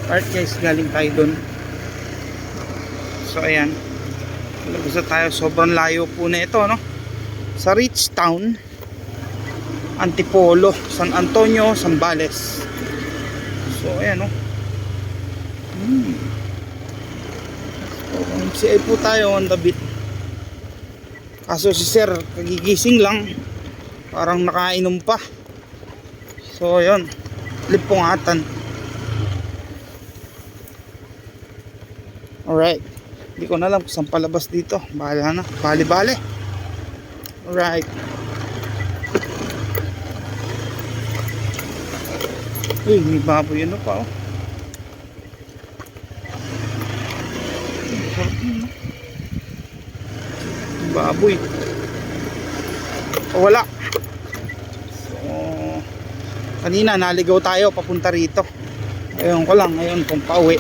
Alright guys, galing tayo dun. So ayan, gusto tayo, sobrang layo po na ito, no? Sa Rich Town, Antipolo, San Antonio, Zambales. So ayan, no? So, CI po tayo on the beat. Kaso si sir kagigising lang, parang nakainom pa. So ayun, limpungatan. Alright, hindi ko na alam kung saan palabas dito. Bahala na, bali-bali. Alright. Uy, may baboy ano pa, oh. Baboy. O wala. So, kanina naligaw tayo papunta rito. Ayun ko lang ngayon kung pauwi.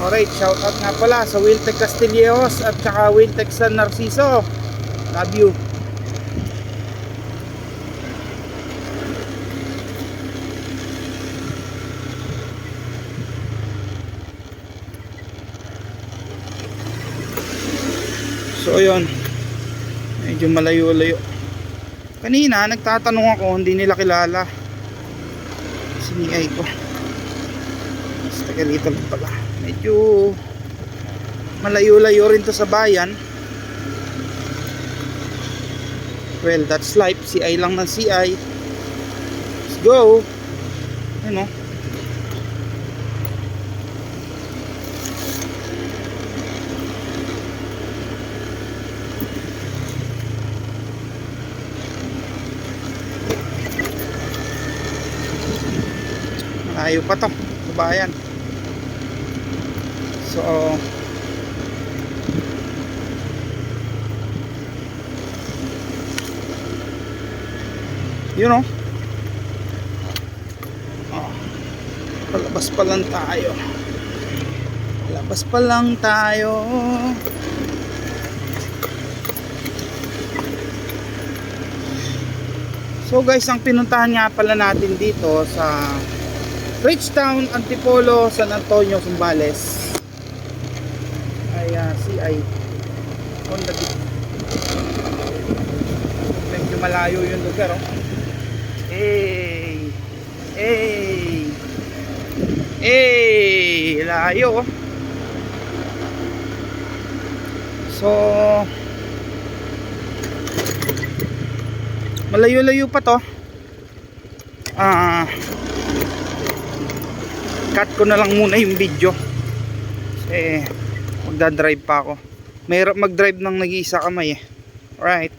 Alright, shout out nga pala sa Wiltec Castillejos at saka Wiltec San Narciso. Love you. So ayun, medyo malayo-layo. Kanina nagtatanong ako, hindi nila kilala. Siniyay ko. Basta ganito lang pala. Medyo malayo-layo rin to sa bayan. Well, that's life. CI lang ng CI. Let's go. Ayun, no? Malayo pa to sa bayan. So you know, palabas pa lang tayo. Palabas pa lang tayo. So guys, ang pinuntahan nga pala natin dito sa Rich Town, Antipolo, San Antonio, Zambales ay CI on the beat. Medyo malayo yung lugar, oh. Layo, oh. So malayo-layo pa to. Cut ko na lang muna yung video kasi magdadrive pa ako. Mahirap mag-drive ng nag-iisa kamay, eh. Alright.